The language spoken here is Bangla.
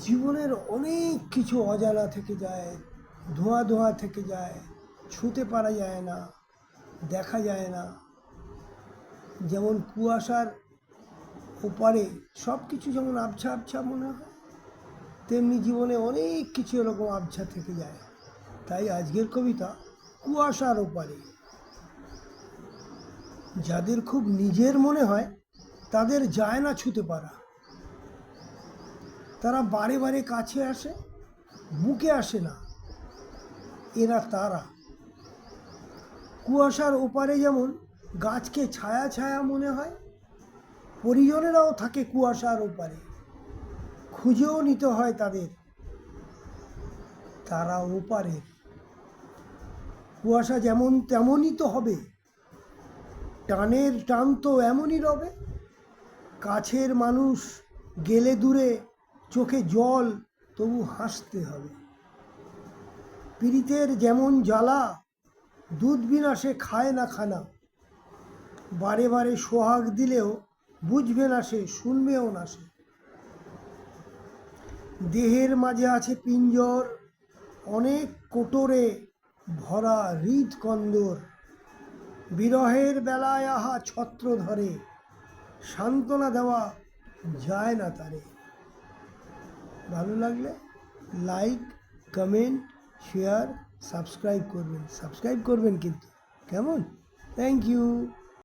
জীবনের অনেক কিছু অজানা থেকে যায়, ধোঁয়া ধোঁয়া থেকে যায়, ছুঁতে পারা যায় না, দেখা যায় না। যেমন কুয়াশার ওপারে সব কিছু যেমন আবছা আবছা মনে হয়, তেমনি জীবনে অনেক কিছু এরকম আবছা থেকে যায়। তাই আজকের কবিতা কুয়াশার ওপারে। যাদের খুব নিজের মনে হয় তাদের যায় না ছুঁতে পারা, তারা বারে বারে কাছে আসে, বুকে আসে না, এরা তারা। কুয়াশার ওপারে যেমন গাছকে ছায়া ছায়া মনে হয়, পরিজনেরাও থাকে কুয়াশার ওপারে, খুঁজেও নিতে হয় তাদের, তারা ওপারের। কুয়াশা যেমন তেমনই তো হবে, টানের টান তো এমনই রবে। কাছের মানুষ গেলে দূরে, চোখে জল তবু হাসতে হবে। পীড়িতের যেমন জ্বালা, দুধ বিনা সে খায় না খানা। বারে বারে সোহাগ দিলেও বুঝবে না সে, শুনবেও না সে। দেহের মাঝে আছে পিঞ্জর, অনেক কোটরে ভরা হৃদকন্দর। বিরহের বেলায় আহা ছত্র ধরে, সান্ত্বনা দেওয়া যায় না তারে। ভালো লাগলে লাইক, কমেন্ট, শেয়ার, সাবস্ক্রাইব করবেন কিন্তু, কেমন? Thank you.